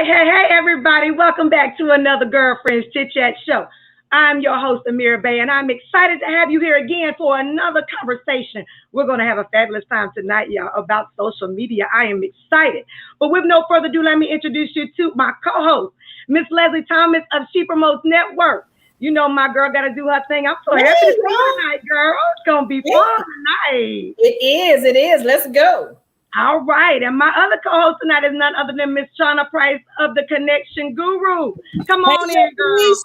Hey, everybody. Welcome back to another Girlfriends Chit Chat show. I'm your host, Amira Bay, and I'm excited to have you here again for another conversation. We're going to have a fabulous time tonight, y'all, about social media. I am excited. But with no further ado, let me introduce you to my co-host, Miss Leslie Thomas of She Promotes Network. You know my girl got to do her thing. I'm so happy to see you tonight, girl. It's going to be fun tonight. It is. Let's go. All right, and my other co-host tonight is none other than Miss Chana Price of the Connection Guru. Come on in, girl.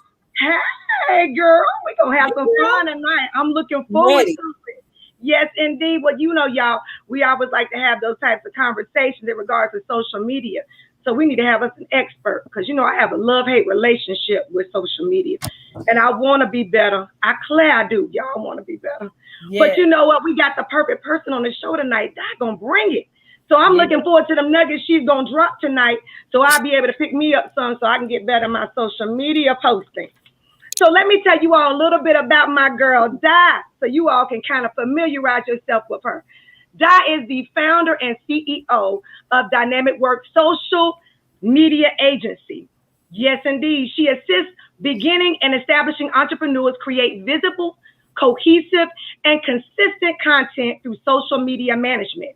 Hey, girl, we're going to have some fun tonight. I'm looking forward to it. Yes, indeed. Well, you know, y'all, we always like to have those types of conversations in regards to social media. So we need to have us an expert because, you know, I have a love-hate relationship with social media. And I want to be better. I declare I do. Y'all want to be better. Yeah. But you know what? We got the perfect person on the show tonight. That's going to bring it. So I'm looking forward to the nuggets she's going to drop tonight so I'll be able to pick me up some so I can get better at my social media posting. So let me tell you all a little bit about my girl, Di, so you all can kind of familiarize yourself with her. Di is the founder and CEO of Dynamic Work Social Media Agency. Yes, indeed. She assists beginning and establishing entrepreneurs create visible, cohesive, and consistent content through social media management.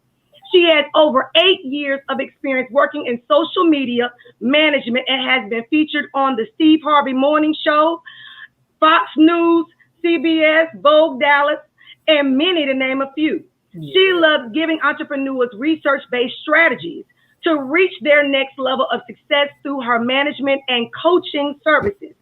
She has over 8 years of experience working in social media management and has been featured on the Steve Harvey Morning Show, Fox News, CBS, Vogue Dallas, and many to name a few. Yeah. She loves giving entrepreneurs research-based strategies to reach their next level of success through her management and coaching services.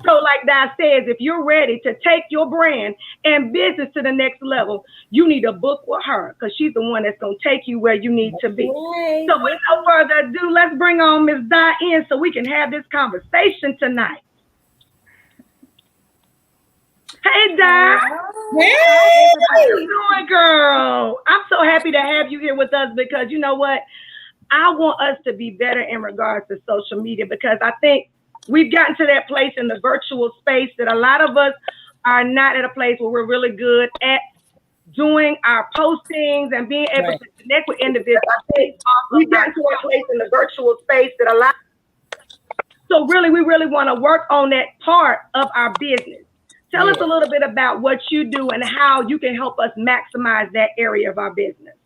So like Di says, if you're ready to take your brand and business to the next level, you need a book with her because she's the one that's going to take you where you need to be. Okay. So with no further ado, let's bring on Miss Di in so we can have this conversation tonight. Hey, Di. Hey. How you doing, girl? I'm so happy to have you here with us because you know what? I want us to be better in regards to social media because I think we've gotten to that place in the virtual space that a lot of us are not at a place where we're really good at doing our postings and being able to connect with individuals. I think we've gotten to a place in the virtual space that a lot. So really, we really want to work on that part of our business. Tell us a little bit about what you do and how you can help us maximize that area of our business.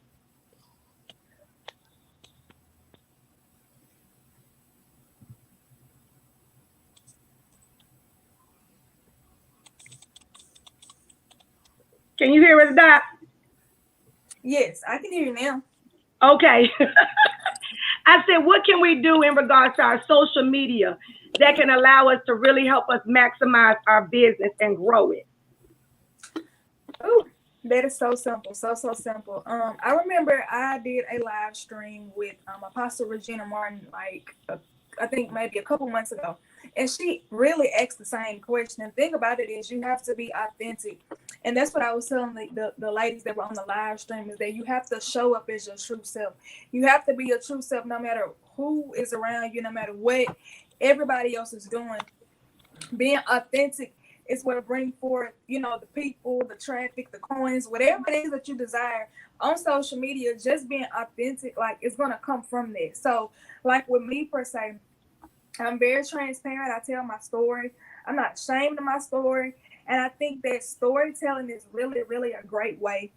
Can you hear us, Doc? Yes, I can hear you now. Okay. I said, what can we do in regards to our social media that can allow us to really help us maximize our business and grow it? Oh, that is so simple. So simple. I remember I did a live stream with Apostle Regina Martin, I think maybe a couple months ago. And she really asked the same question. And the thing about it is you have to be authentic. And that's what I was telling the ladies that were on the live stream is that you have to show up as your true self. You have to be your true self no matter who is around you, no matter what everybody else is doing. Being authentic is what brings forth, you know, the people, the traffic, the coins, whatever it is that you desire on social media. Just being authentic, like it's going to come from there. So like with me per se, I'm very transparent. I tell my story. I'm not ashamed of my story. And I think that storytelling is really, really a great way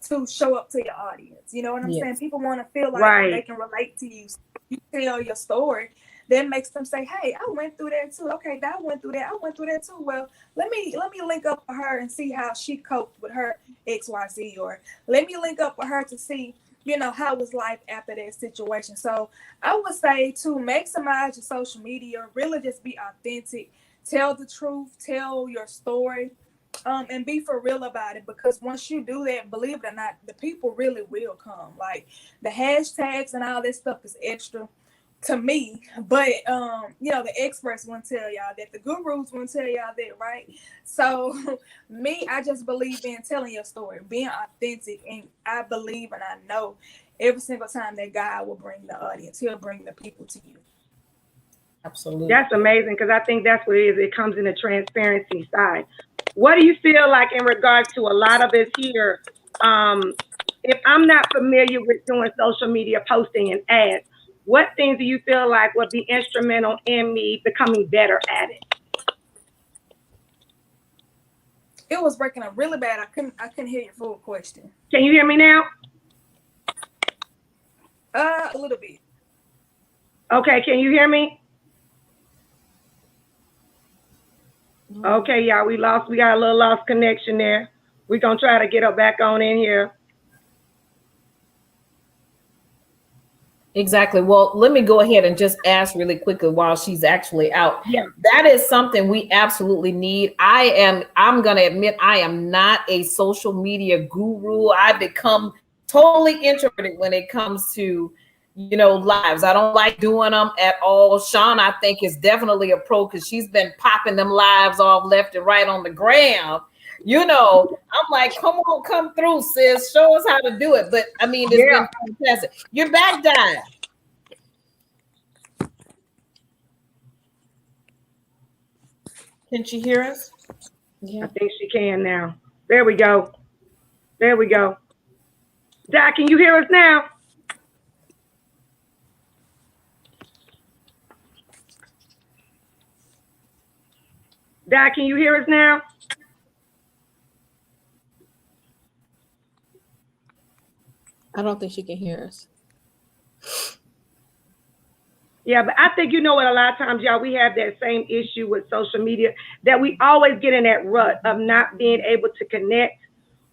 to show up to your audience. You know what I'm saying? People want to feel like they can relate to you. You tell your story. That makes them say, hey, I went through that too. Okay, that went through that. I went through that too. Well, let me link up with her and see how she coped with her XYZ. Or let me link up with her to see, you know, how was life after that situation. So I would say to maximize your social media, really just be authentic, tell the truth, tell your story, and be for real about it. Because once you do that, believe it or not, the people really will come. Like the hashtags and all this stuff is extra to me, but you know, the experts won't tell y'all that, the gurus won't tell y'all that, right? So me, I just believe in telling your story, being authentic, and I believe and I know every single time that God will bring the audience, he'll bring the people to you. Absolutely. That's amazing because I think that's what it is. It comes in the transparency side. What do you feel like in regards to a lot of us here? If I'm not familiar with doing social media posting and ads, what things do you feel like would be instrumental in me becoming better at it? It was breaking up really bad. I couldn't hear your full question. Can you hear me now? A little bit. Okay, can you hear me? Okay, y'all, we got a little lost connection there. We're gonna try to get her back on in here. Exactly. Well, let me go ahead and just ask really quickly while she's actually out. Yeah. That is something we absolutely need. I'm going to admit, I am not a social media guru. I become totally introverted when it comes to, lives. I don't like doing them at all. Sean, I think, is definitely a pro because she's been popping them lives off left and right on the gram. I'm like, come through, sis. Show us how to do it. But I mean, it's been fantastic. You're back, Di. Can she hear us? Yeah. I think she can now. There we go. Di, can you hear us now? Di, can you hear us now? I don't think she can hear us. Yeah, but I think a lot of times, y'all, we have that same issue with social media, that we always get in that rut of not being able to connect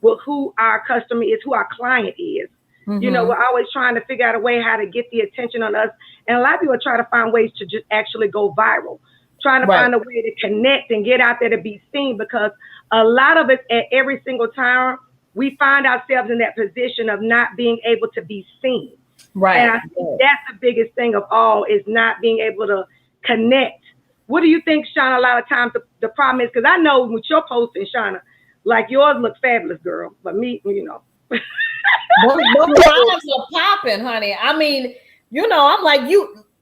with who our customer is, who our client is. Mm-hmm. We're always trying to figure out a way how to get the attention on us. And a lot of people try to find ways to just actually go viral, trying to find a way to connect and get out there to be seen, because a lot of us at every single time, we find ourselves in that position of not being able to be seen. Right. And I think that's the biggest thing of all, is not being able to connect. What do you think, Shauna? A lot of times the problem is, because I know with your posting, Shauna, like yours look fabulous, girl. But me, Both lives are popping, honey. I mean,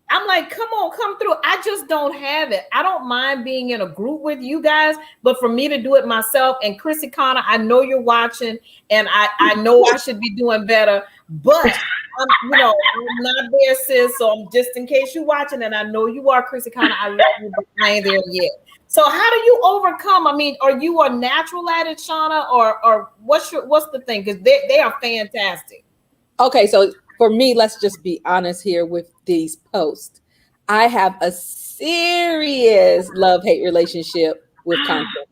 I'm like, come through. I just don't have it. I don't mind being in a group with you guys, but for me to do it myself, and Chrissy Connor, I know you're watching, and I know I should be doing better, but I'm not there, sis. So I'm just in case you're watching, and I know you are, Chrissy Connor. I love you, but I ain't there yet. So how do you overcome? I mean, are you a natural at it, Shauna, or what's the thing? Because they are fantastic. Okay, so for me, let's just be honest here with these posts. I have a serious love-hate relationship with content.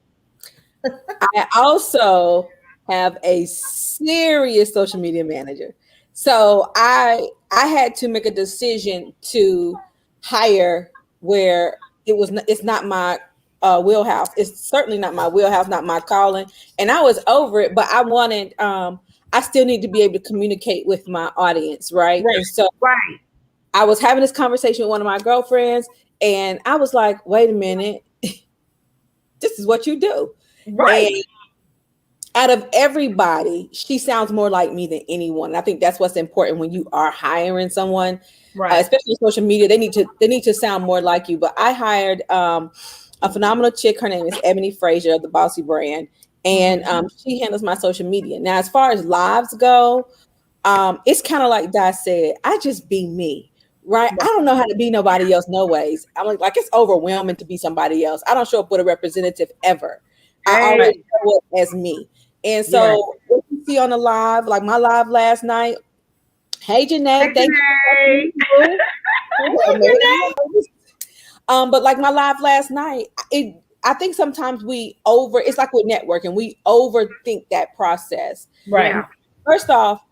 I also have a serious social media manager. So I had to make a decision to hire where it's not my wheelhouse. It's certainly not my wheelhouse, not my calling. And I was over it, but I wanted I still need to be able to communicate with my audience, right? And so I was having this conversation with one of my girlfriends, and I was like, wait a minute, this is what you do. Right. And out of everybody, she sounds more like me than anyone. And I think that's what's important when you are hiring someone, especially social media. They need to sound more like you. But I hired a phenomenal chick. Her name is Ebony Frazier of the Bossy brand. And she handles my social media. Now, as far as lives go, it's kind of like Di said, I just be me, right? I don't know how to be nobody else, no ways. I'm like it's overwhelming to be somebody else. I don't show up with a representative ever. I always show up as me. And so what you see on the live, like my live last night, hey, Janae, thank you. But like my live last night, I think sometimes it's like with networking, we overthink that process. Right. Yeah. First off,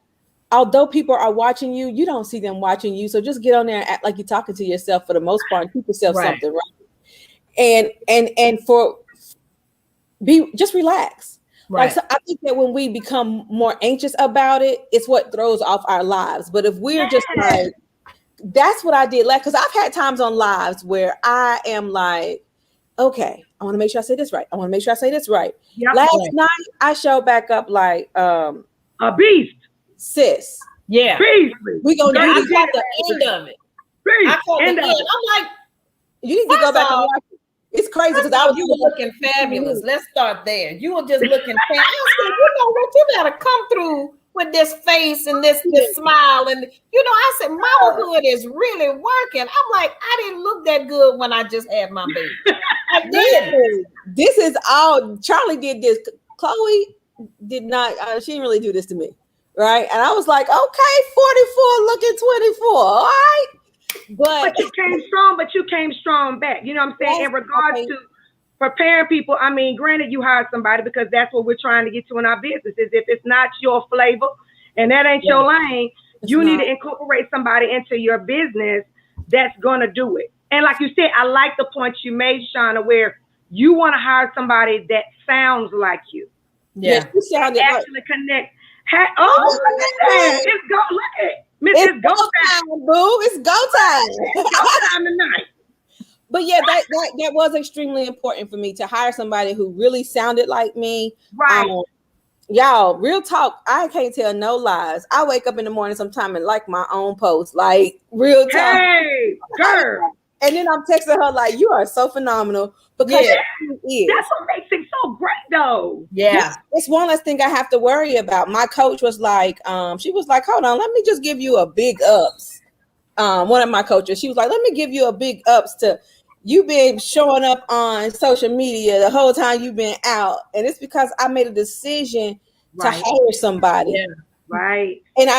although people are watching you, you don't see them watching you. So just get on there and act like you're talking to yourself for the most part and keep yourself something, right? And just relax. Right. Like, so I think that when we become more anxious about it, it's what throws off our lives. But if we're just like, that's what I did, like, because I've had times on lives where I am like, okay, I want to make sure I say this right. I want to make sure I say this right. Yep. Last night, I showed back up like a beast, sis. Yeah, beast. We gonna do the end of it. Beast. I caught the end. I'm like, you need to go back and watch it. It's crazy because you were looking fabulous. Let's start there. You were just looking fabulous. I said, what? You gotta come through with this face and this smile. And I said, mamahood is really working. I'm like, I didn't look that good when I just had my baby. I did. This is all Charlie did this. Chloe did not, she didn't really do this to me. Right. And I was like, okay, 44 looking 24. All right. But you came strong back. You know what I'm saying? In regards to preparing people, I mean, granted, you hired somebody because that's what we're trying to get to in our business. Is if it's not your flavor and that ain't your lane, you need to incorporate somebody into your business that's gonna do it. And like you said, I like the point you made, Shauna, where you want to hire somebody that sounds like you. Yeah, you sounded actually connect. Look at that! It's go. Look at it. It's go time, boo. It's go time. It's go time tonight. But yeah, that was extremely important for me to hire somebody who really sounded like me. Right. Y'all, real talk. I can't tell no lies. I wake up in the morning sometime and like my own post, like real talk. Hey, girl. And then I'm texting her like, "You are so phenomenal." Because that's what makes it so great, though. Yeah, it's one less thing I have to worry about. My coach was like, she was like, "Hold on, let me just give you a big ups." One of my coaches, she was like, "Let me give you a big ups to you been showing up on social media the whole time you've been out, and it's because I made a decision to hire somebody." Yeah. Right. And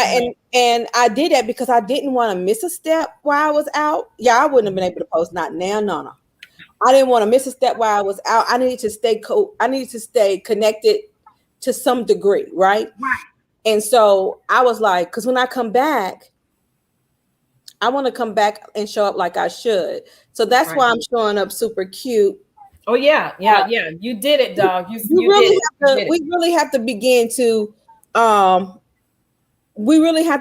I did that because I didn't want to miss a step while I was out. Yeah, I wouldn't have been able to post not now, no. I didn't want to miss a step while I was out. I needed to stay connected to some degree, right? Right. And so I was like, because when I come back, I want to come back and show up like I should. So that's why I'm showing up super cute. Oh yeah. You did it, dog. You really we really have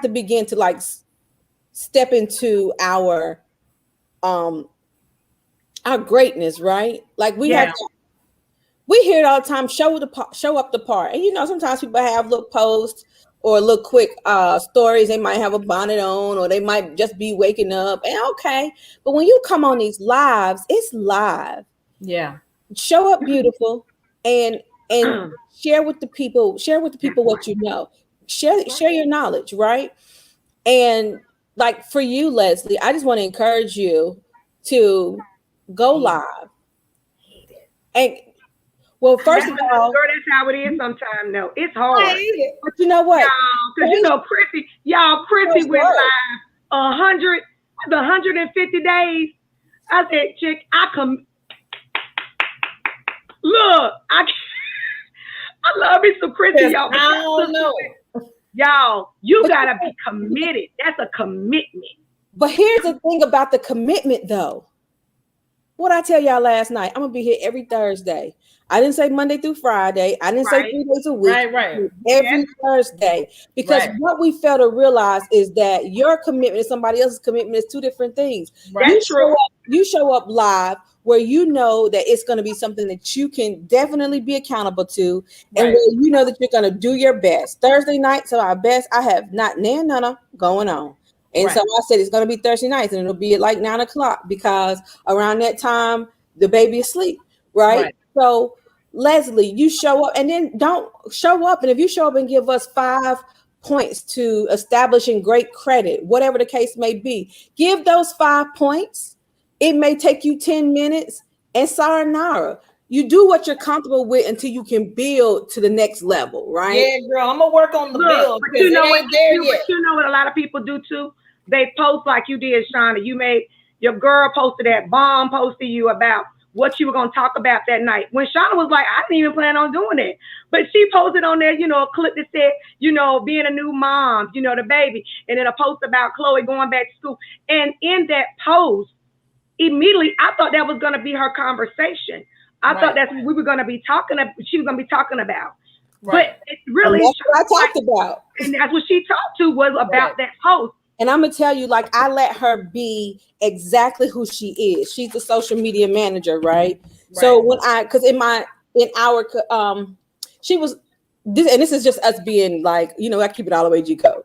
to begin to like step into our greatness, right? Like we have to, we hear it all the time, show up the part. And sometimes people have little posts or little quick stories. They might have a bonnet on, or they might just be waking up, and okay. But when you come on these lives, it's live. Yeah. Show up beautiful and share with the people what you know. Share your knowledge, right? And like for you, Leslie, I just want to encourage you to go live. And well, first of all, girl, that's how it is sometimes. No, it's hard. But you know what? Because Chrissy went live 150 days. I said, chick, look, I love me some Chrissy, y'all. I don't know. Y'all, you gotta be committed. That's a commitment. But here's the thing about the commitment, though. What I tell y'all last night, I'm gonna be here every Thursday. I didn't say Monday through Friday. I didn't say 3 days a week. Right. Every Thursday. Because what we fail to realize is that your commitment and somebody else's commitment is two different things. Right. You show up live where you know that it's going to be something that you can definitely be accountable to, and where you know that you're going to do your best. Thursday nights are our best. I have not none going on. And so I said it's going to be Thursday nights, and it'll be at like 9 o'clock because around that time the baby is asleep, right? So Leslie, you show up, and then don't show up. And if you show up and give us 5 points to establishing great credit, whatever the case may be, give those 5 points. It may take you 10 minutes, and sayonara. You do what you're comfortable with until you can build to the next level, right? Yeah, girl, I'm gonna work on the build because it ain't there yet. But you know what a lot of people do too? They post like you did, Shauna. You made your girl posted that bomb post to you about what you were gonna talk about that night. When Shauna was like, I didn't even plan on doing it, but she posted on there, a clip that said, being a new mom, the baby, and then a post about Chloe going back to school. And in that post, immediately, I thought that was going to be her conversation. I thought that's what we were going to be talking about. She was going to be talking about. But it really, and that's what I talked about. And that's what she talked to was about that post. And I'm gonna tell you, like, I let her be exactly who she is. She's the social media manager, right? So she was this, and this is just us being like, I keep it all the way G code.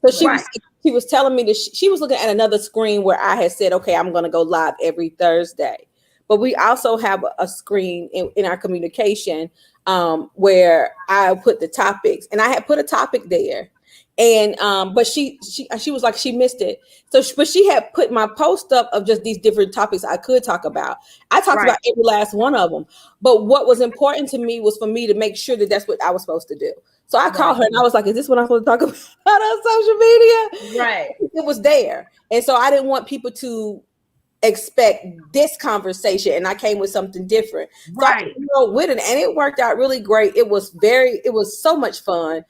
So she was telling me that she was looking at another screen where I had said, okay, I'm going to go live every Thursday. But we also have a screen in our communication where I put the topics, and I had put a topic there. And but she was like she missed it. So but she had put my post up of just these different topics I could talk about. I talked Right. about every last one of them, but what was important to me was for me to make sure that that's what I was supposed to do. So I called her and I was like, is this what I'm supposed to talk about on social media? Right. It was there. And so I didn't want people to expect this conversation, and I came with something different. So I Right. with it, and it worked out really great. It was so much fun.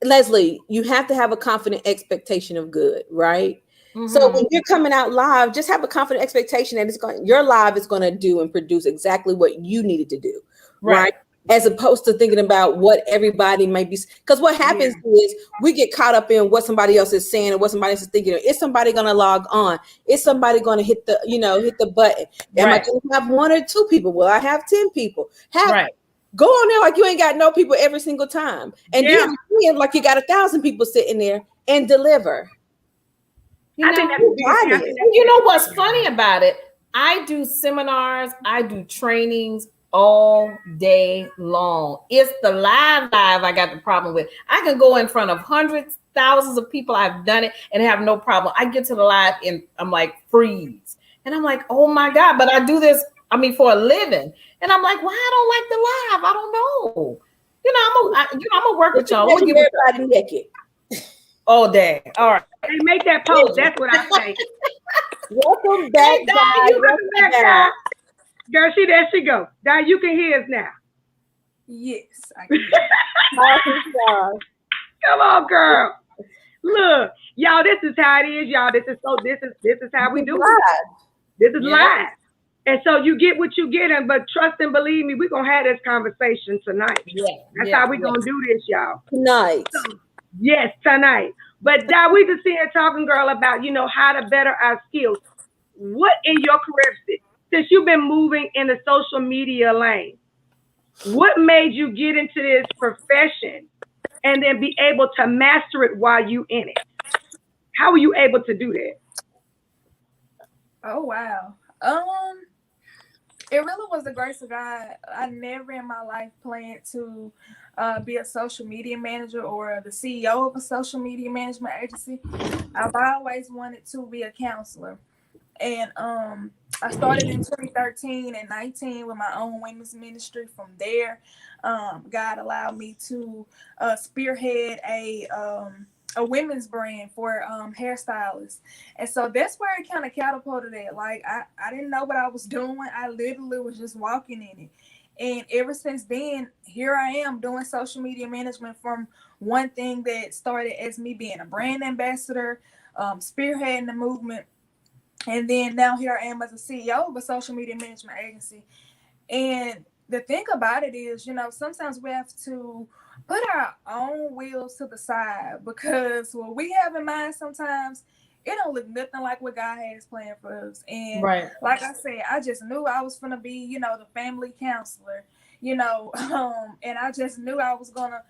Leslie, you have to have a confident expectation of good, right? So when you're coming out live, just have a confident expectation that your live is going to do and produce exactly what you needed to do, right? As opposed to thinking about what everybody might be. Because what happens is we get caught up in what somebody else is saying and what somebody else is thinking. Is somebody going to log on? Is somebody going to hit the button? Am I going to have 1 or 2 people? Will I have 10 people? Go on there like you ain't got no people every single time, and then like you got 1,000 people sitting there and deliver. I think that's you know what's funny about it? I do seminars, I do trainings all day long. It's the live I got the problem with. I can go in front of hundreds, thousands of people. I've done it and have no problem. I get to the live and I'm like freeze, and I'm like, oh my God! But I do this. I mean, for a living, and I'm like, why I don't like the live? I don't know. I'm gonna work with y'all. I'm gonna give everybody naked. Oh, dang! All right. Hey, make that post. That's what I say. Welcome back, guys. Girl, there she go. Now you can hear us now. Yes, I can. Come on, girl. Look, y'all, this is how it is, y'all. This is how we do it. This is live. And so you get what you get, but trust and believe me, we're gonna have this conversation tonight. That's how we're gonna do this, y'all. Tonight. So, yes, tonight. But now we just here talking, girl, about how to better our skills. What in your career, since you've been moving in the social media lane, what made you get into this profession and then be able to master it while you in it? How were you able to do that? Oh wow. It really was the grace of God. I never in my life planned to be a social media manager or the CEO of a social media management agency. I've always wanted to be a counselor. And I started in 2013 and 19 with my own women's ministry. From there, God allowed me to spearhead a women's brand for hairstylists. And so that's where it kind of catapulted it. Like I didn't know what I was doing. I literally was just walking in it. And ever since then, here I am doing social media management, from one thing that started as me being a brand ambassador, spearheading the movement. And then now here I am as a CEO of a social media management agency. And the thing about it is, sometimes we have to put our own wills to the side, because what we have in mind sometimes, it don't look nothing like what God has planned for us. And like I said, I just knew I was going to be, the family counselor, and I just knew I was going to,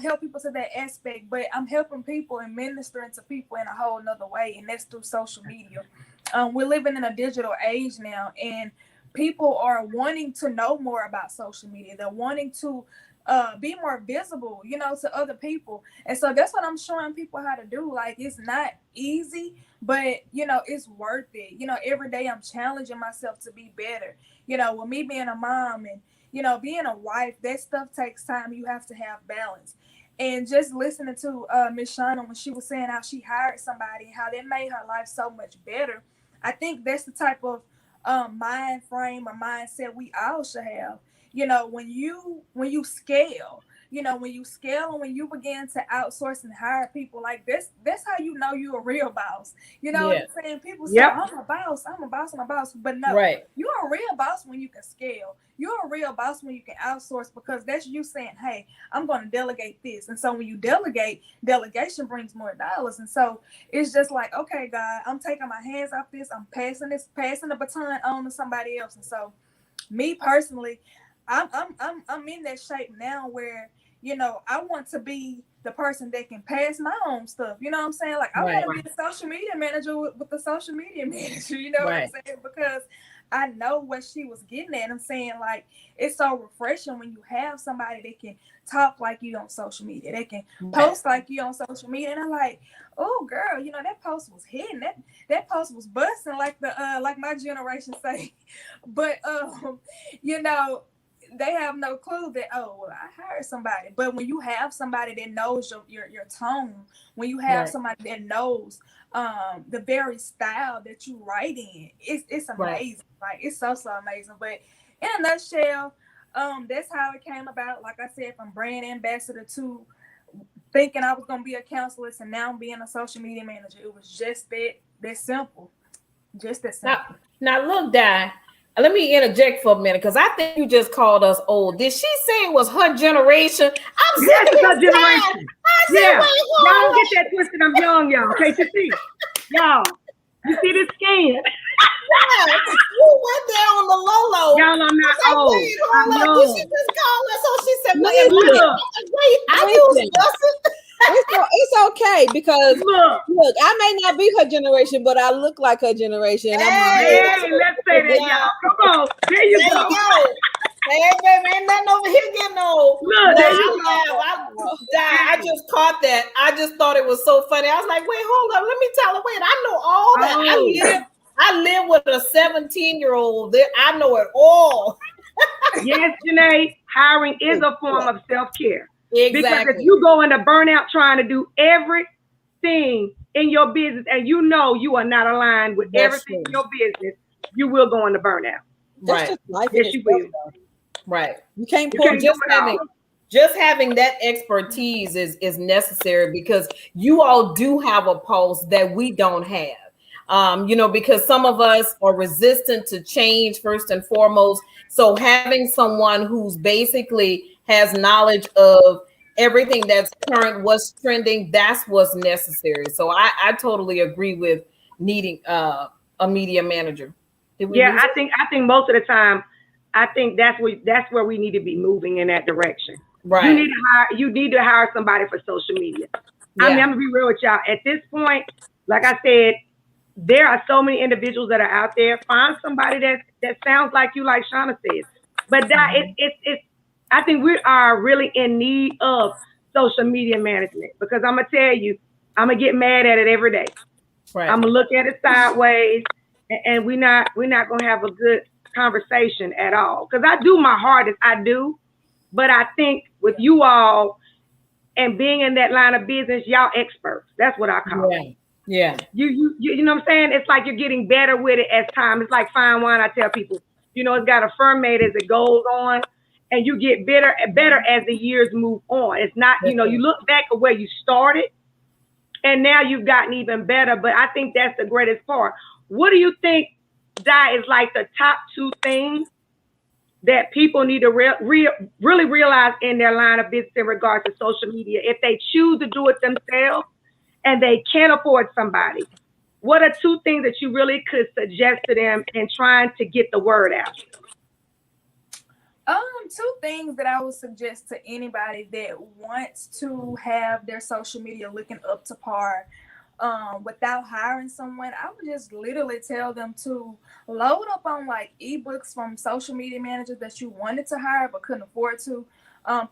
help people to that aspect. But I'm helping people and ministering to people in a whole nother way, and that's through social media. We're living in a digital age now, and people are wanting to know more about social media. They're wanting to be more visible, to other people. And so that's what I'm showing people how to do. Like, it's not easy, but, it's worth it. Every day I'm challenging myself to be better. With me being a mom and, being a wife, that stuff takes time. You have to have balance. And just listening to Miss Shauna when she was saying how she hired somebody, how that made her life so much better, I think that's the type of mind frame or mindset we all should have. When you scale, and when you begin to outsource and hire people, like that's how you're a real boss. What I'm saying? People say, I'm a boss. But no, you're a real boss when you can scale. You're a real boss when you can outsource, because that's you saying, hey, I'm going to delegate this. And so when you delegate, delegation brings more dollars. And so it's just like, okay, God, I'm taking my hands off this. I'm passing the baton on to somebody else. And so me personally, I'm in that shape now where, I want to be the person that can pass my own stuff. You know what I'm saying? Like I want to be the social media manager with the social media manager. You know what I'm saying? Because I know what she was getting at. I'm saying, like, it's so refreshing when you have somebody that can talk like you on social media. They can post like you on social media. And I'm like, oh girl, you know, that post was hitting. That post was busting, like like my generation say. But you know, they have no clue that, oh, well, I hired somebody. But when you have somebody that knows your tone, when you have somebody that knows the very style that you write in, it's amazing. Like, it's so amazing. But in a nutshell, that's how it came about. Like I said, from brand ambassador to thinking I was gonna be a counselor and now I'm being a social media manager. It was just that simple. Just that simple. Now look, Di, let me interject for a minute, because I think you just called us old. Did she say it was her generation? I'm sick of her generation. Yeah, y'all don't get that twisted. I'm young, y'all. Okay, you see, y'all, you see this skin? You went there on the low. Y'all, I'm not old. I'm young. Did she just call us? So she said, wait, I use it's okay, because look, I may not be her generation, but I look like her generation. Hey, let's say that, y'all. Come on, there you go. Hey, baby, ain't nothing over here getting old. Look, there you go. I just caught that. I just thought it was so funny. I was like, wait, hold up. Let me tell her. Wait, I know all that. I live with a 17-year-old. I know it all. Yes, Janae, hiring is a form of self-care. Exactly. Because if you go into burnout trying to do everything in your business and you know you are not aligned with everything in your business, you will go into burnout. That's just life. Yes, you will. Right. You can't just having that expertise is necessary, because you all do have a pulse that we don't have. You know, because some of us are resistant to change first and foremost. So having someone who's basically has knowledge of everything that's current, what's trending, that's what's necessary. So I totally agree with needing a media manager. Yeah, I think most of the time, I think that's where we need to be moving in that direction. Right. You need to hire somebody for social media. Yeah. I mean, I'm gonna be real with y'all. At this point, like I said, there are so many individuals that are out there. Find somebody that sounds like you, like Shauna says. But that it's I think we are really in need of social media management, because I'm gonna tell you, I'm gonna get mad at it every day. Right. I'm gonna look at it sideways, and we're not gonna have a good conversation at all. Because I do my hardest, I do, but I think with you all and being in that line of business, y'all experts. That's what I call it. Yeah. You know what I'm saying? It's like you're getting better with it as time. It's like fine wine. I tell people, you know, it's got a ferment as it goes on, and you get better as the years move on. It's not, you know, you look back at where you started, and now you've gotten even better. But I think that's the greatest part. What do you think, Di, is like the top 2 things that people need to really realize in their line of business in regards to social media if they choose to do it themselves and they can't afford somebody? What are 2 things that you really could suggest to them in trying to get the word out? 2 things that I would suggest to anybody that wants to have their social media looking up to par without hiring someone. I would just literally tell them to load up on like ebooks from social media managers that you wanted to hire but couldn't afford to.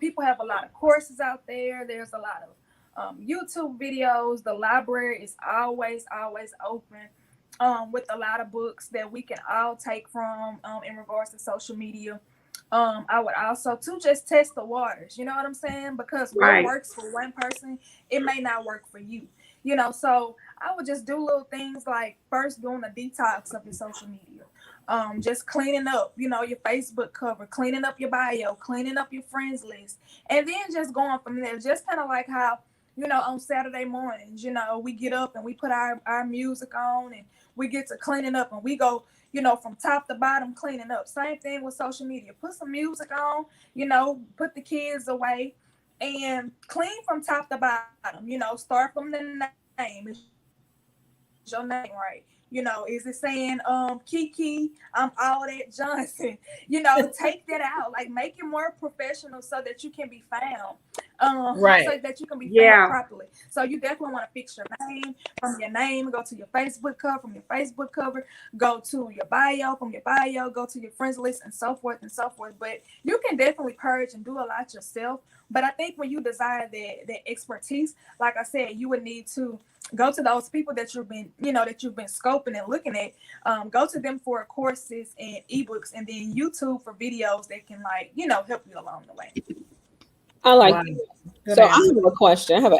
People have a lot of courses out there. There's a lot of YouTube videos. The library is always open with a lot of books that we can all take from in regards to social media. I would also just test the waters, you know what I'm saying? Because what works for one person, it may not work for you, you know. So I would just do little things like first doing a detox of your social media, just cleaning up, you know, your Facebook cover, cleaning up your bio, cleaning up your friends list, and then just going from there. Just kind of like how, you know, on Saturday mornings, you know, we get up and we put our music on and we get to cleaning up and we go, you know, from top to bottom cleaning up. Same thing with social media. Put some music on, you know, put the kids away and clean from top to bottom. You know, start from the name. Is your name right? You know, is it saying Kiki, I'm all that Johnson? You know, take that out. Like make it more professional so that you can be found. Right. So that you can be Yeah. found properly. So you definitely want to fix your name. From your name, go to your Facebook cover. From your Facebook cover, go to your bio. From your bio, go to your friends list, and so forth and so forth. But you can definitely purge and do a lot yourself. But I think when you desire that expertise, like I said, you would need to go to those people that you've been scoping and looking at. Go to them for courses and ebooks, and then YouTube for videos that can help you along the way. I like Wow. that. So I have a question. I have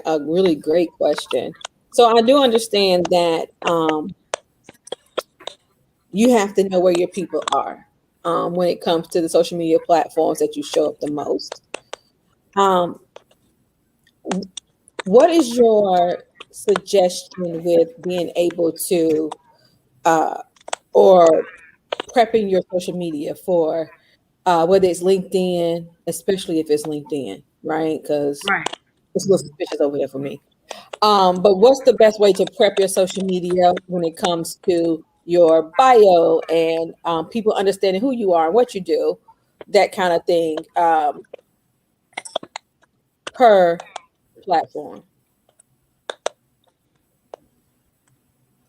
a really great question. So I do understand that you have to know where your people are when it comes to the social media platforms that you show up the most. What is your suggestion with being able to or prepping your social media for whether it's LinkedIn, especially if it's LinkedIn, right? Because Right. it's a little suspicious over here for me. But what's the best way to prep your social media when it comes to your bio and people understanding who you are and what you do, that kind of thing, per platform?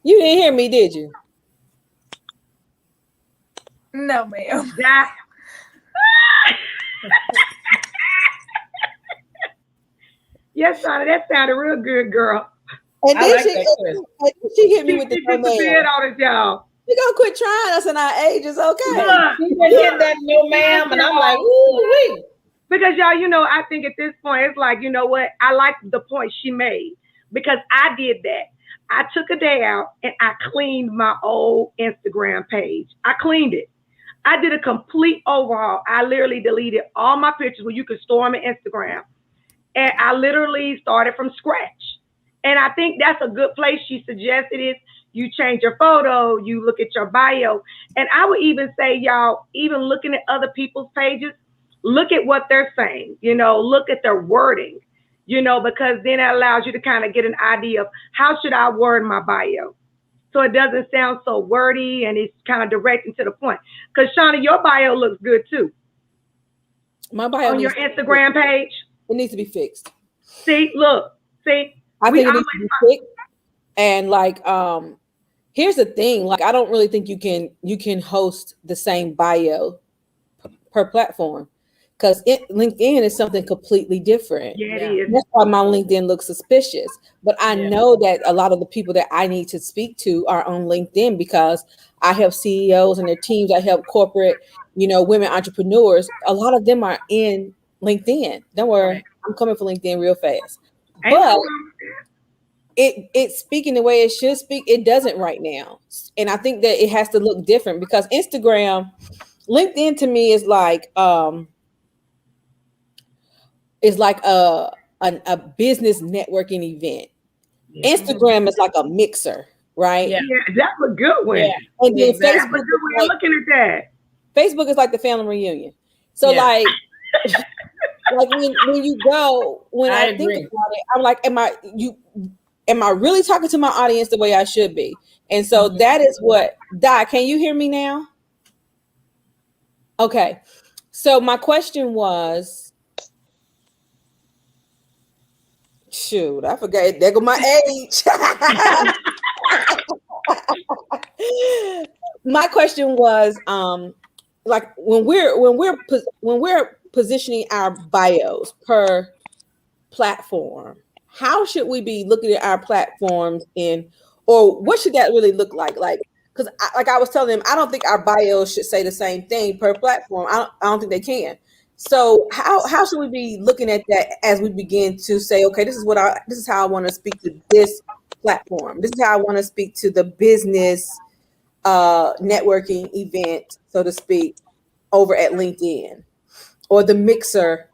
You didn't hear me, did you? No, ma'am. That yes, Shawty, that sounded real good, girl. And I then like that she hit me with the She no disappeared ma'am. on us, y'all. You gonna quit trying us in our ages, okay? Look, She been hitting that no ma'am, and I'm like, ooh wee. because y'all, I think at this point it's like, you know what? I like the point she made because I did that. I took a day out and I cleaned my old Instagram page. I cleaned it. I did a complete overhaul. I literally deleted all my pictures where you could store them in Instagram. And I literally started from scratch. And I think that's a good place. She suggested is you change your photo, you look at your bio. And I would even say, y'all, even looking at other people's pages, look at what they're saying, look at their wording, because then it allows you to kind of get an idea of how should I word my bio. So it doesn't sound so wordy and it's kind of direct and to the point. Because Shauna, your bio looks good too. My bio on your Instagram page. It needs to be fixed. See, look, see. I think it needs to be fixed. And here's the thing: I don't really think you can host the same bio per platform, because LinkedIn is something completely different. Yeah, it is. That's why my LinkedIn looks suspicious. But I know that a lot of the people that I need to speak to are on LinkedIn because I help CEOs and their teams. I help corporate, women entrepreneurs. A lot of them are in LinkedIn. Don't worry, right. I'm coming for LinkedIn real fast. But it's speaking the way it should speak. It doesn't right now. And I think that it has to look different because LinkedIn to me is like a business networking event. Yeah. Instagram is like a mixer, right? Yeah, that's a good one. Yeah. And then that's a good way of looking at that. Facebook is like the family reunion. So like when you go, I think about it, I'm like, am I really talking to my audience the way I should be? And so that is what, Di, can you hear me now? Okay. So my question was, shoot, I forgot. There go my age. My question was, like when we're positioning our bios per platform, how should we be looking at our platforms or what should that really look like? Because I was telling them, I don't think our bios should say the same thing per platform. I don't think they can. So how should we be looking at that as we begin to say, okay, this is how I want to speak to this platform. This is how I want to speak to the business networking event, so to speak, over at LinkedIn or the mixer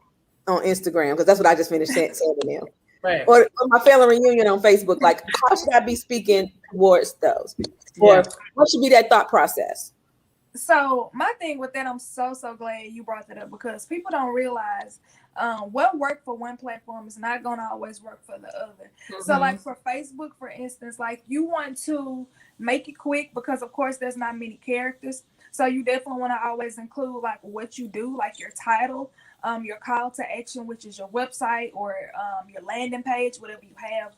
on Instagram, because that's what I just finished saying to them. Right. Or my family reunion on Facebook. Like, how should I be speaking towards those? Or what should be that thought process? So my thing with that, I'm so glad you brought that up because people don't realize what worked for one platform is not going to always work for the other. So like for Facebook, for instance, like you want to make it quick because of course there's not many characters. So you definitely want to always include like what you do, like your title, your call to action, which is your website or your landing page, whatever you have.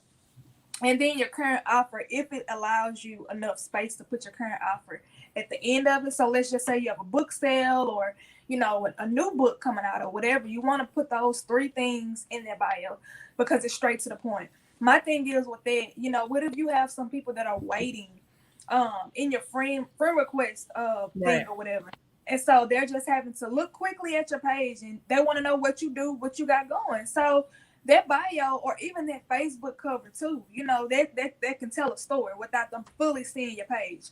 And then your current offer, if it allows you enough space to put your current offer at the end of it. So let's just say you have a book sale or, you know, a new book coming out or whatever. You want to put those 3 things in their bio because it's straight to the point. My thing is with that, you know, what if you have some people that are waiting in your friend request thing or whatever. And so they're just having to look quickly at your page and they want to know what you do, what you got going. So that bio or even that Facebook cover too, you know, that can tell a story without them fully seeing your page.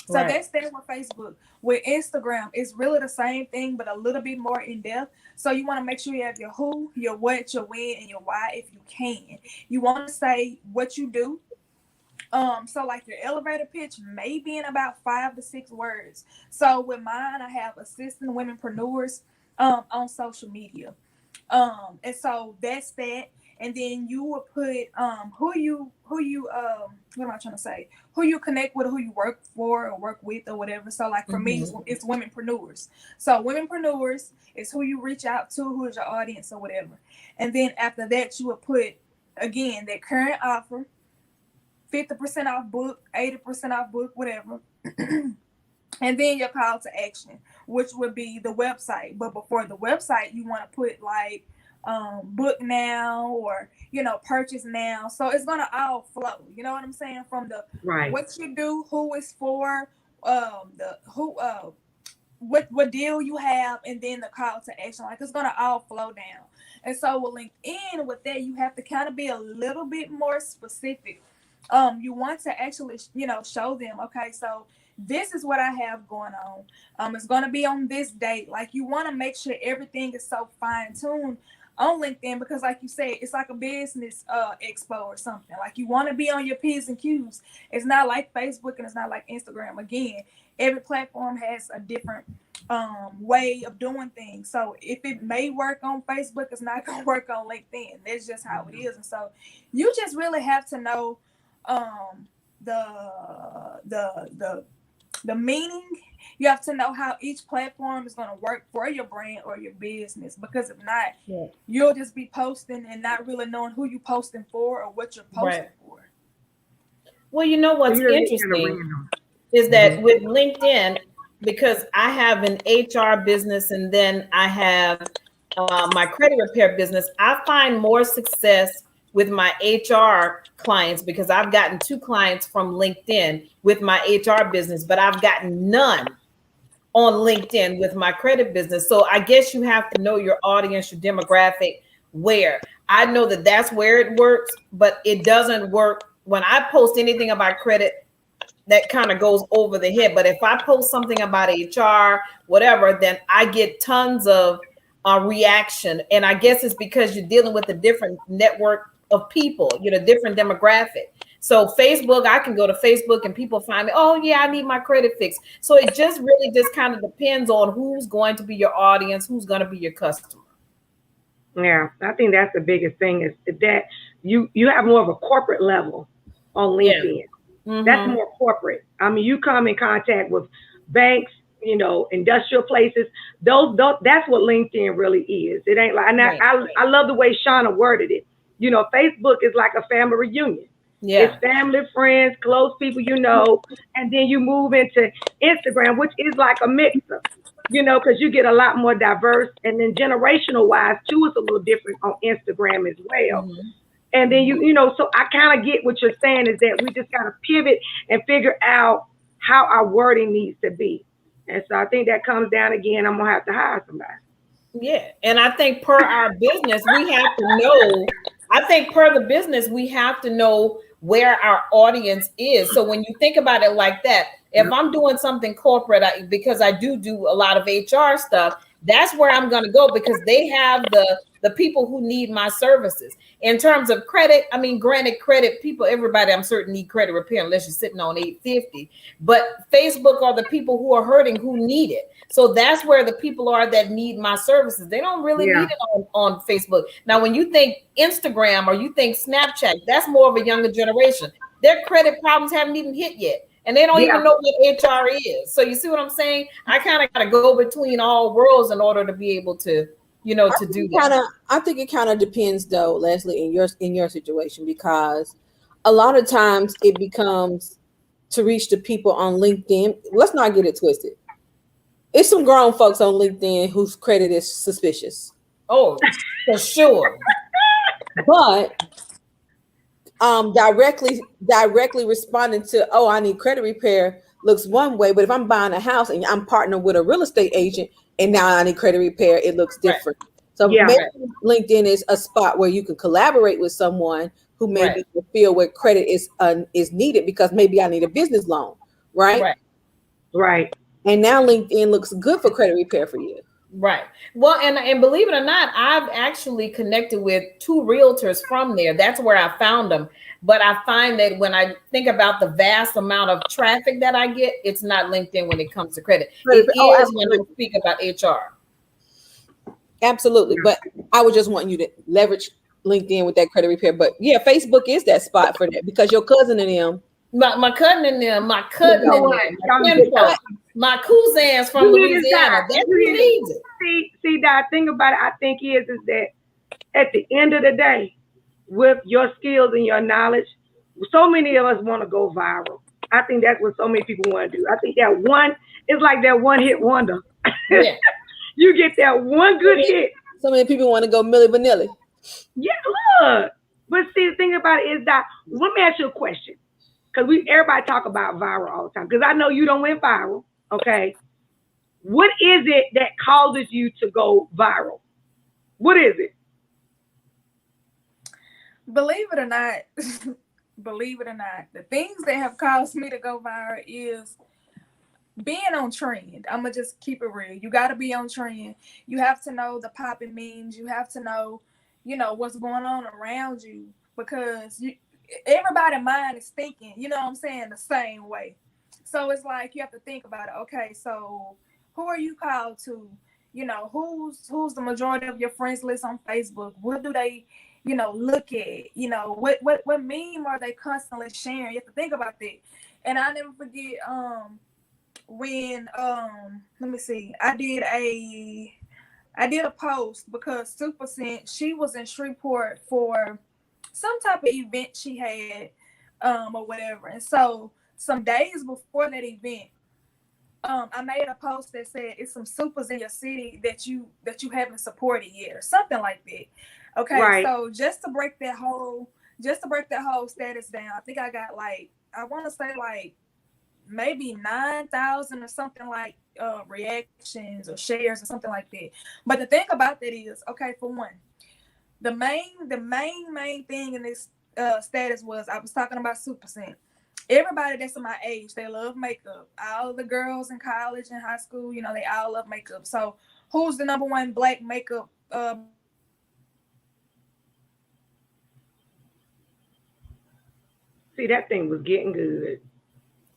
So that's there with Facebook. With Instagram, it's really the same thing, but a little bit more in depth. So you want to make sure you have your who, your what, your when, and your why if you can. You want to say what you do. So like your elevator pitch may be in about 5 to 6 words. So with mine, I have assisting womenpreneurs on social media. And so that's that. And then you will put who you what am I trying to say? Who you connect with, who you work for or work with or whatever. So like for me, it's womenpreneurs. So womenpreneurs is who you reach out to, who is your audience or whatever. And then after that, you will put again that current offer, 50% off book, 80% off book, whatever. And then your call to action, which would be the website. But before the website, you want to put like book now or, you know, purchase now. So it's going to all flow. You know what I'm saying? From the what you do, who it's for, the who, what deal you have, and then the call to action. Like it's going to all flow down. And so with LinkedIn, with that, you have to kind of be a little bit more specific. You want to actually, you know, show them, okay, so this is what I have going on. It's going to be on this date. Like you want to make sure everything is so fine-tuned on LinkedIn because like you said, it's like a business expo or something. Like you want to be on your P's and Q's. It's not like Facebook and it's not like Instagram. Again, every platform has a different way of doing things. So if it may work on Facebook, it's not going to work on LinkedIn. That's just how it is. And so you just really have to know the meaning. You have to know how each platform is going to work for your brand or your business, because if not, you'll just be posting and not really knowing who you're posting for or what you're posting for. Well, you know what's interesting is that with LinkedIn, because I have an HR business and then I have my credit repair business, I find more success with my HR clients because I've gotten 2 clients from LinkedIn with my HR business, but I've gotten none on LinkedIn with my credit business. So I guess you have to know your audience, your demographic, where. I know that that's where it works, but it doesn't work when I post anything about credit. That kind of goes over the head. But if I post something about HR, whatever, then I get tons of reaction. And I guess it's because you're dealing with a different network of people, you know, different demographic. So Facebook, I can go to Facebook and people find me, oh yeah, I need my credit fixed. So it just really just kind of depends on who's going to be your audience, who's going to be your customer. Yeah, I think that's the biggest thing is that you have more of a corporate level on LinkedIn. That's more corporate. I mean, you come in contact with banks, you know, industrial places. Those that's what LinkedIn really is. It ain't like, and I love the way Shauna worded it. You know, Facebook is like a family reunion. It's family, friends, close people, you know, and then you move into Instagram, which is like a mixer, you know, because you get a lot more diverse, and then generational wise too, it's a little different on Instagram as well. And then you know, so I kind of get what you're saying is that we just got to pivot and figure out how our wording needs to be. And so I think that comes down again, I'm gonna have to hire somebody. Yeah, and I think per our business, we have to know. I think per the business, we have to know where our audience is. So when you think about it like that, if I'm doing something corporate, because I do a lot of HR stuff, That's where I'm going to go because they have the people who need my services. In terms of credit, I mean, granted, credit people, everybody, I'm certain need credit repair unless you're sitting on 850. But Facebook are the people who are hurting, who need it. So that's where the people are that need my services. They don't really need it on Facebook. Now, when you think Instagram or you think Snapchat, that's more of a younger generation. Their credit problems haven't even hit yet. And they don't even know what HR is. So you see what I'm saying? I kind of got to go between all worlds in order to be able to, you know, to do that. I think it kind of depends, though, Leslie, in your situation, because a lot of times it becomes to reach the people on LinkedIn. Let's not get it twisted. It's some grown folks on LinkedIn whose credit is suspicious. Oh, for sure. But directly responding to, oh, I need credit repair looks one way, but if I'm buying a house and I'm partnering with a real estate agent and now I need credit repair, it looks different. Right. So maybe LinkedIn is a spot where you can collaborate with someone who may be in the field where credit is needed, because maybe I need a business loan, right? Right. And now LinkedIn looks good for credit repair for you. Right. Well, and believe it or not, I've actually connected with 2 realtors from there. That's where I found them. But I find that when I think about the vast amount of traffic that I get, it's not LinkedIn when it comes to credit. It is when I speak about HR. Absolutely. But I would just want you to leverage LinkedIn with that credit repair. But yeah, Facebook is that spot for that, because your cousin and them. My cousin and them, my cousins from Louisiana. That's who needs it. See, the thing about it, I think is that at the end of the day, with your skills and your knowledge, so many of us want to go viral. I think that's what so many people want to do. I think it's like that one hit wonder. Yeah. You get that one good hit. So many people want to go Milli Vanilli. Yeah, look. But see, the thing about it is that, let me ask you a question. Because everybody talk about viral all the time. Because I know you don't went viral, okay? What is it that causes you to go viral? What is it? Believe it or not, the things that have caused me to go viral is being on trend. I'm going to just keep it real. You got to be on trend. You have to know the popping memes. You have to know, what's going on around you, because everybody's mind is thinking, you know what I'm saying, the same way. So it's like you have to think about it. Okay, so who are you called to? Who's the majority of your friends list on Facebook? What do they, look at? What meme are they constantly sharing? You have to think about that. And I never forget when let me see, I did a post because Supercent, she was in Shreveport for some type of event she had, or whatever. And so some days before that event, I made a post that said it's some supers in your city that you haven't supported yet, or something like that. Okay, right. So just to break that whole status down, I think I got I want to say maybe 9,000 or something reactions or shares or something like that. But the thing about that is, okay, for one, the main thing in this status was I was talking about Supercent. Everybody that's my age, they love makeup. All the girls in college and high school, they all love makeup. So who's the number one black makeup? See, that thing was getting good.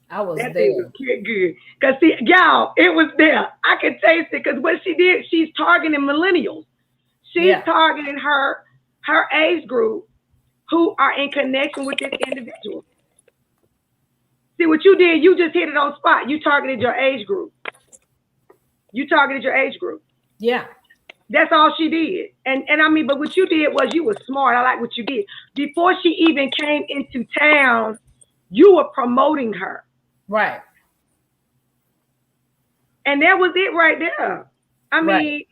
I was that there. Thing was getting good. Because see, y'all, it was there. I could taste it, because what she did, she's targeting millennials. She's targeting her age group who are in connection with this individual. See, what you did, you just hit it on spot. You targeted your age group. Yeah. That's all she did. And I mean, but what you did was you were smart. I like what you did. Before she even came into town, you were promoting her. Right. And that was it right there. I mean,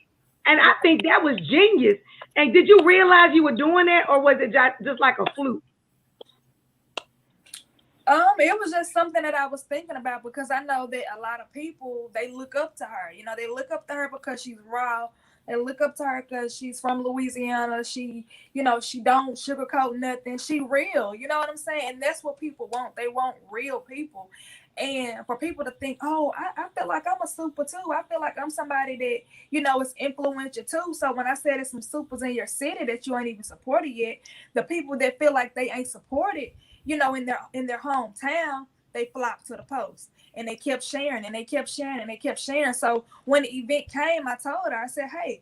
and I think that was genius. And did you realize you were doing that, or was it just like a fluke? It was just something that I was thinking about, because I know that a lot of people, they look up to her. They look up to her because she's raw. They look up to her because she's from Louisiana. She, she don't sugarcoat nothing. She real. You know what I'm saying? And that's what people want. They want real people. And for people to think, oh, I feel like I'm a super too. I feel like I'm somebody that, is influential too. So when I said there's some supers in your city that you ain't even supported yet, the people that feel like they ain't supported, in their hometown, they flocked to the post. And they kept sharing and they kept sharing and they kept sharing. So when the event came, I told her, I said, hey,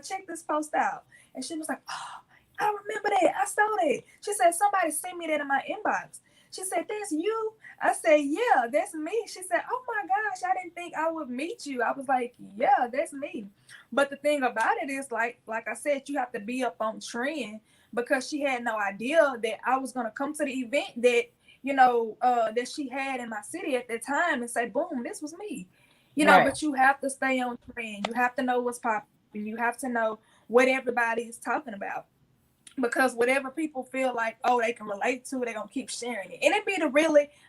check this post out. And she was like, oh, I remember that. I saw that. She said, somebody sent me that in my inbox. She said, that's you? I said, yeah, that's me. She said, oh my gosh, I didn't think I would meet you. I was like, yeah, that's me. But the thing about it is, like I said, you have to be up on trend, because she had no idea that I was going to come to the event that that she had in my city at that time and say, boom, this was me. Right. But you have to stay on trend. You have to know what's popping. You have to know what everybody is talking about. Because whatever people feel like, oh, they can relate to, they're going to keep sharing it. And it be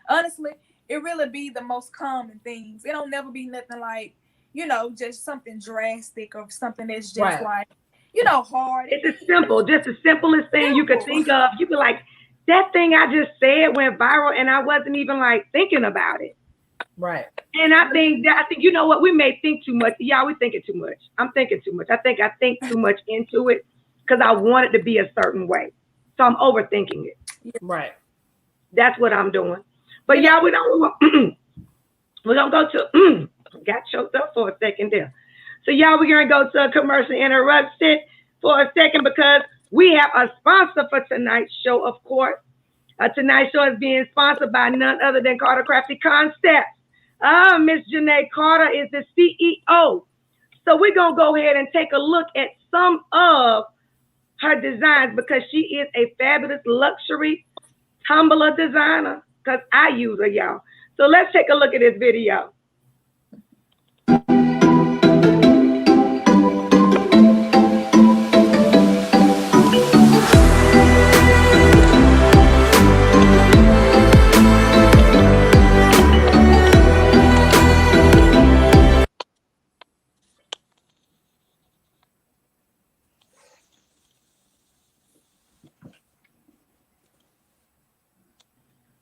honestly, it really be the most common things. It don't never be nothing like, just something drastic or something that's just like, hard. It's just the simplest thing you could think of. You be like, that thing I just said went viral and I wasn't even like thinking about it. Right. And I think you know what, we may think too much. Yeah, we thinking too much. I'm thinking too much. I think too much into it because I want it to be a certain way. So I'm overthinking it. Right. That's what I'm doing. But yeah, we're gonna go to got choked up for a second there. So y'all, we're gonna go to a commercial interruption for a second because we have a sponsor for tonight's show, of course. Tonight's show is being sponsored by none other than Carter Crafty Concepts. Miss Janae Carter is the CEO. So we're going to go ahead and take a look at some of her designs because she is a fabulous luxury tumbler designer because I use her, y'all. So let's take a look at this video.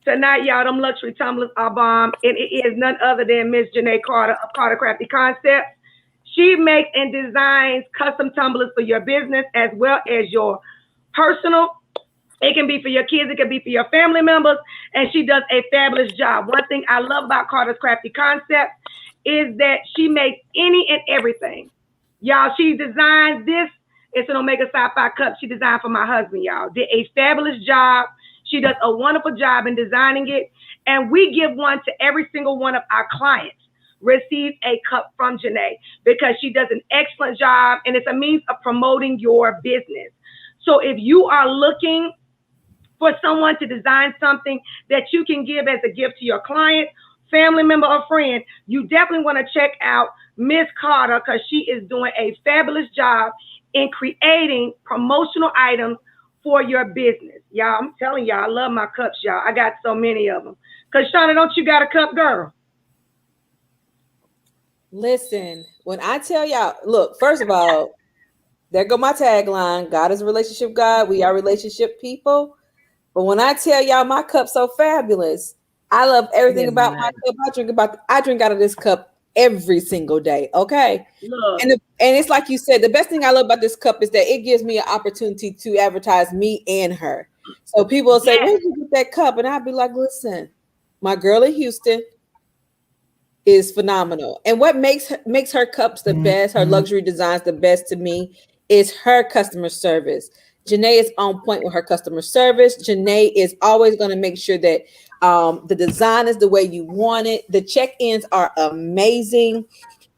Tonight, y'all, them luxury tumblers are bomb, and it is none other than Miss Janae Carter of Carter Crafty Concepts. She makes and designs custom tumblers for your business as well as your personal. It can be for your kids, it can be for your family members, and she does a fabulous job. One thing I love about Carter's Crafty Concepts is that she makes any and everything. Y'all, she designed this. It's an Omega Sci-Fi cup she designed for my husband, y'all. Did a fabulous job. She does a wonderful job in designing it. And we give one to every single one of our clients. Receives a cup from Janae because she does an excellent job and it's a means of promoting your business. So if you are looking for someone to design something that you can give as a gift to your client, family member, or friend, you definitely want to check out Miss Carter because she is doing a fabulous job in creating promotional items for your business. Y'all, I'm telling y'all, I love my cups, y'all. I got so many of them. Because, Shauna, don't you got a cup, girl? Listen, when I tell y'all, look, first of all, there go my tagline. God is a relationship God. We are relationship people. But when I tell y'all my cup's so fabulous, I love everything about my cup. I drink out of this cup every single day. Okay. And it's like you said, the best thing I love about this cup is that it gives me an opportunity to advertise me and her. So people will say, where did you get that cup? And I'll be like, listen, my girl in Houston is phenomenal. And what makes her cups the best, her luxury designs the best to me is her customer service. Janae is on point with her customer service. Janae is always going to make sure that the design is the way you want it. The check-ins are amazing.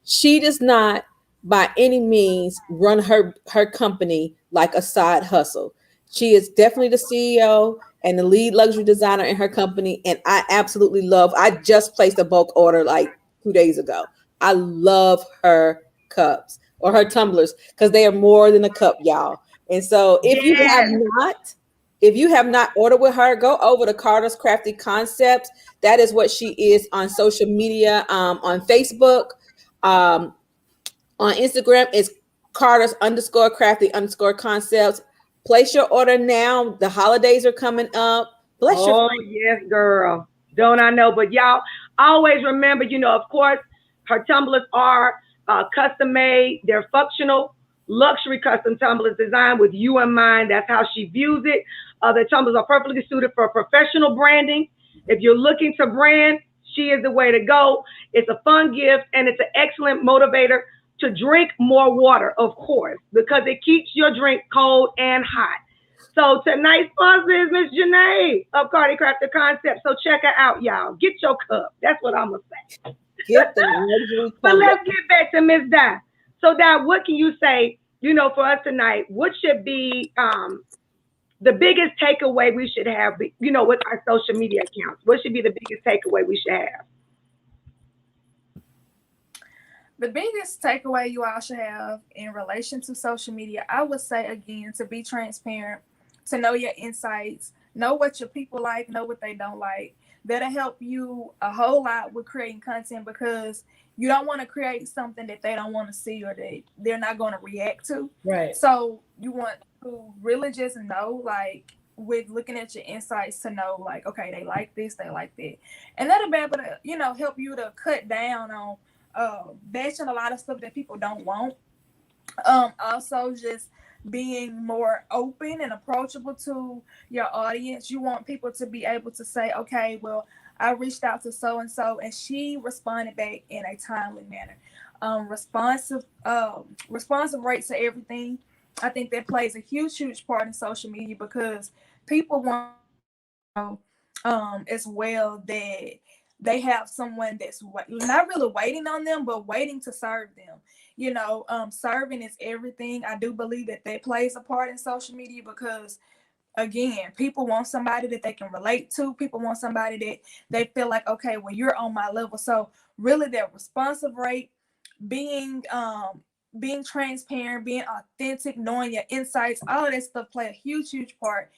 She does not by any means run her company like a side hustle. She is definitely the CEO and the lead luxury designer in her company. And I absolutely I just placed a bulk order like 2 days ago. I love her cups or her tumblers because they are more than a cup, y'all. And so if you have not ordered with her, go over to Carter's Crafty Concepts. That is what she is on social media, on Facebook, on Instagram. It's Carter's _crafty_concepts. Place your order now. The holidays are coming up. Bless your. Oh, yes, girl. Don't I know? But y'all always remember, of course, her tumblers are custom made. They're functional, luxury custom tumblers designed with you in mind. That's how she views it. The tumblers are perfectly suited for professional branding. If you're looking to brand, she is the way to go. It's a fun gift, and it's an excellent motivator to drink more water, of course, because it keeps your drink cold and hot. So tonight's sponsor is Miss Janae of Cardi Crafter Concept. So check her out, y'all. Get your cup. That's what I'm going to say. Get the luxury But tumbler. let's get back to Miss Di. So Di, what can you say, for us tonight? What should be the biggest takeaway we should have, with our social media accounts? What should be the biggest takeaway we should have? The biggest takeaway you all should have in relation to social media, I would say, again, to be transparent, to know your insights, know what your people like, know what they don't like. That'll help you a whole lot with creating content, because you don't want to create something that they don't want to see or that they're not going to react to. Right. So you want to really just know, like, with looking at your insights, to know, like, okay, they like this, they like that. And that'll be able to, help you to cut down on batching a lot of stuff that people don't want. Also, just being more open and approachable to your audience. You want people to be able to say, okay, well, I reached out to so and so and she responded back in a timely manner. Responsive rate to everything. I think that plays a huge part in social media, because people want as well that they have someone that's not really waiting on them, but waiting to serve them. Serving is everything. I do believe that plays a part in social media, because again, people want somebody that they can relate to. People want somebody that they feel like, okay, well, you're on my level. So really, that responsive rate, being transparent, being authentic, knowing your insights, all of that stuff play a huge part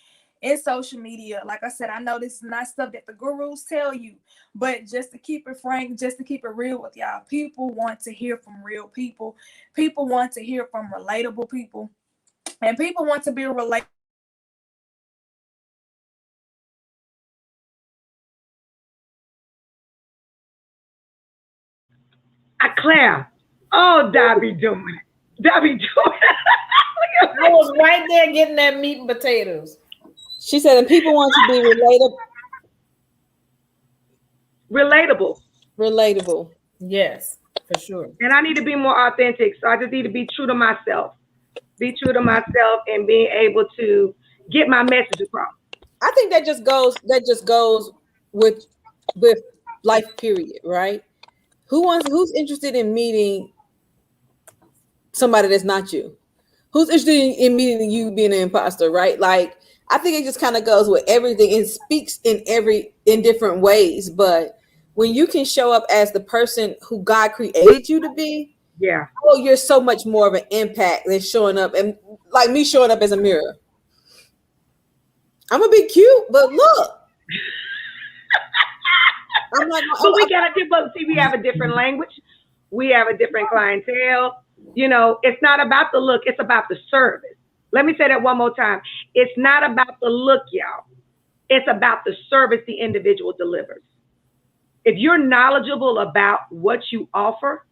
in social media. Like I said, I know this is not stuff that the gurus tell you, but just to keep it frank, just to keep it real with y'all, people want to hear from real people. People want to hear from relatable people, and people want to be relatable. Claire. Oh, Dobby doing it. Dobby doing it. I was right there getting that meat and potatoes. She said, and people want to be relatable. Yes, for sure. And I need to be more authentic. So I just need to be true to myself. Be true to myself and being able to get my message across. I think that just goes with life, period, right? Who's interested in meeting somebody that's not you? Who's interested in meeting you being an imposter, right? Like, I think it just kind of goes with everything and speaks in different ways. But when you can show up as the person who God created you to be, yeah, oh, you're so much more of an impact than showing up and like me showing up as a mirror. I'm gonna be cute, but look. I'm like, but we got a different. See, we have a different language. We have a different clientele. It's not about the look. It's about the service. Let me say that one more time. It's not about the look, y'all. It's about the service the individual delivers. If you're knowledgeable about what you offer,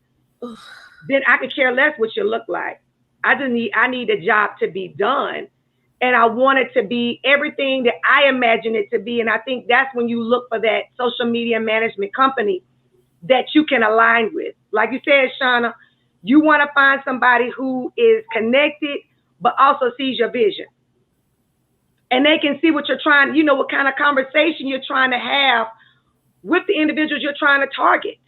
then I could care less what you look like. I need a job to be done. And I want it to be everything that I imagine it to be. And I think that's when you look for that social media management company that you can align with. Like you said, Shauna, you want to find somebody who is connected, but also sees your vision. And they can see what you're trying, what kind of conversation you're trying to have with the individuals you're trying to target.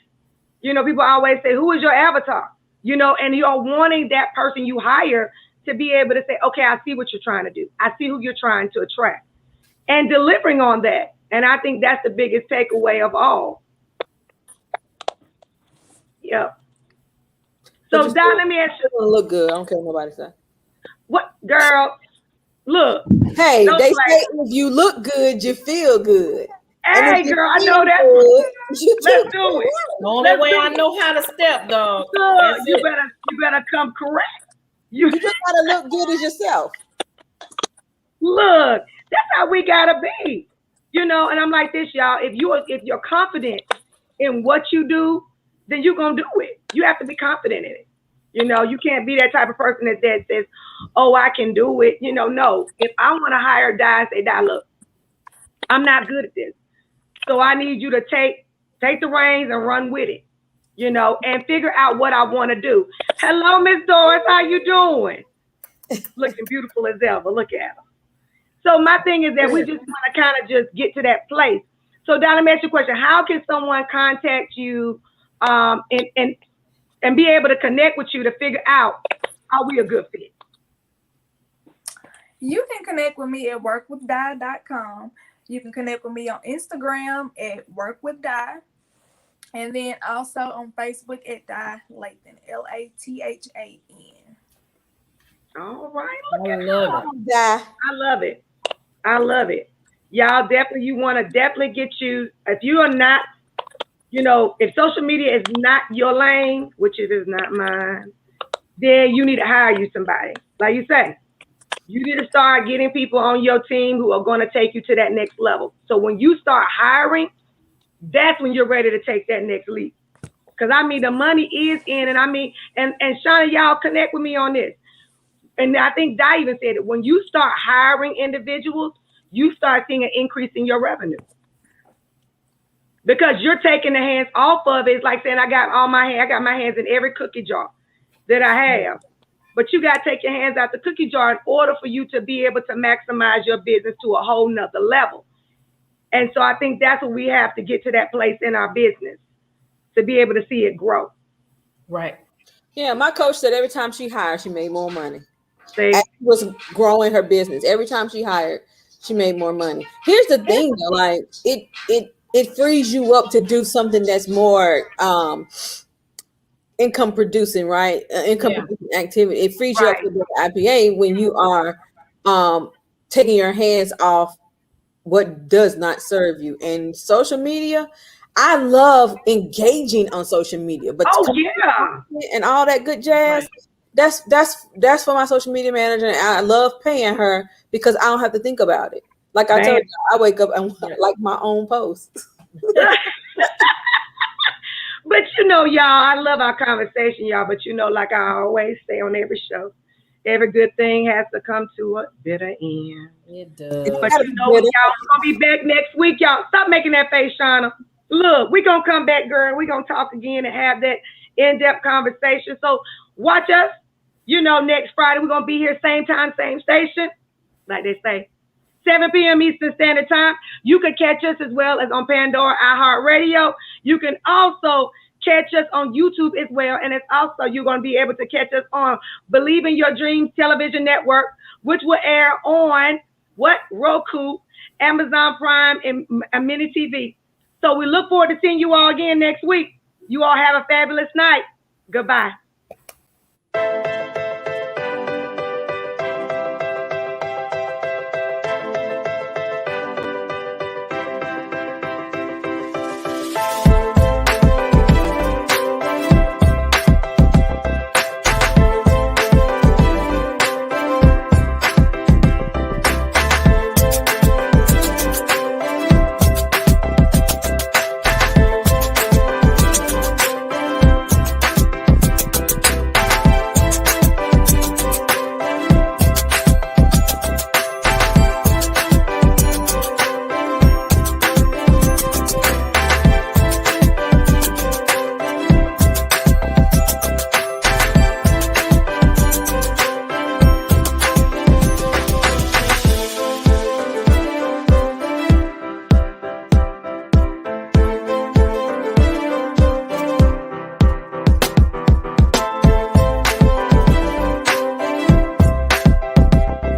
People always say, who is your avatar? And you're wanting that person you hire to be able to say, okay, I see what you're trying to do. I see who you're trying to attract and delivering on that. And I think that's the biggest takeaway of all. Yep. So, Don, let me ask you. Look good. I don't care what nobody say. What, girl? Look. Hey, they say if you look good, you feel good. Hey, girl, I know that. Let's do it. The only way I know how to step, dog. You better come correct. You just gotta look good as yourself. Look, that's how we gotta be. And I'm like this, y'all. If you're confident in what you do, then you're gonna do it. You have to be confident in it. You can't be that type of person that says, "Oh, I can do it." No. If I want to hire Di, say, Di, look, I'm not good at this, so I need you to take the reins and run with it. And figure out what I want to do. Hello, Miss Doris, how you doing? Looking beautiful as ever. Look at her. So my thing is that we just want to kind of just get to that place. So, Donna, let me ask you a question. How can someone contact you and be able to connect with you to figure out, are we a good fit? You can connect with me at workwithdi.com. You can connect with me on Instagram at workwithdi. And then also on Facebook at Di Lathan, Lathan. All right. I love it. Yeah. I love it. Y'all definitely, you want to definitely get you, if you are not, if social media is not your lane, which it is not mine, then you need to hire you somebody. Like you say, you need to start getting people on your team who are going to take you to that next level. So when you start hiring, that's when you're ready to take that next leap. Because the money is in, and and Shauna, y'all connect with me on this. And I think Di even said it. When you start hiring individuals, you start seeing an increase in your revenue. Because you're taking the hands off of it. It's like saying, I got my hands in every cookie jar that I have. But you got to take your hands out the cookie jar in order for you to be able to maximize your business to a whole nother level. And so I think that's what we have to get to, that place in our business to be able to see it grow. Right. Yeah, my coach said every time she hired, she made more money. See? She was growing her business. Every time she hired, she made more money. Here's the thing, though, like it frees you up to do something that's more income producing, right? Income producing activity. It frees you up to do IPA when you are taking your hands off what does not serve you. And social media, I love engaging on social media, but and all that good jazz. Right. That's for my social media manager. And I love paying her because I don't have to think about it. Like I told you, I wake up and like my own posts. But y'all, I love our conversation, y'all. But like I always say on every show, every good thing has to come to a bitter end. It does. But y'all, we're gonna be back next week, y'all. Stop making that face, Shauna. Look, we're gonna come back, girl. We're gonna talk again and have that in-depth conversation. So watch us. Next Friday, we're gonna be here, same time, same station. Like they say, 7 p.m. Eastern Standard Time. You can catch us as well as on Pandora, iHeartRadio. You can also catch us on YouTube as well. And it's also, you're going to be able to catch us on Believe in Your Dreams Television Network, which will air on Roku, Amazon Prime, and Mini TV. So we look forward to seeing you all again next week. You all have a fabulous night. Goodbye.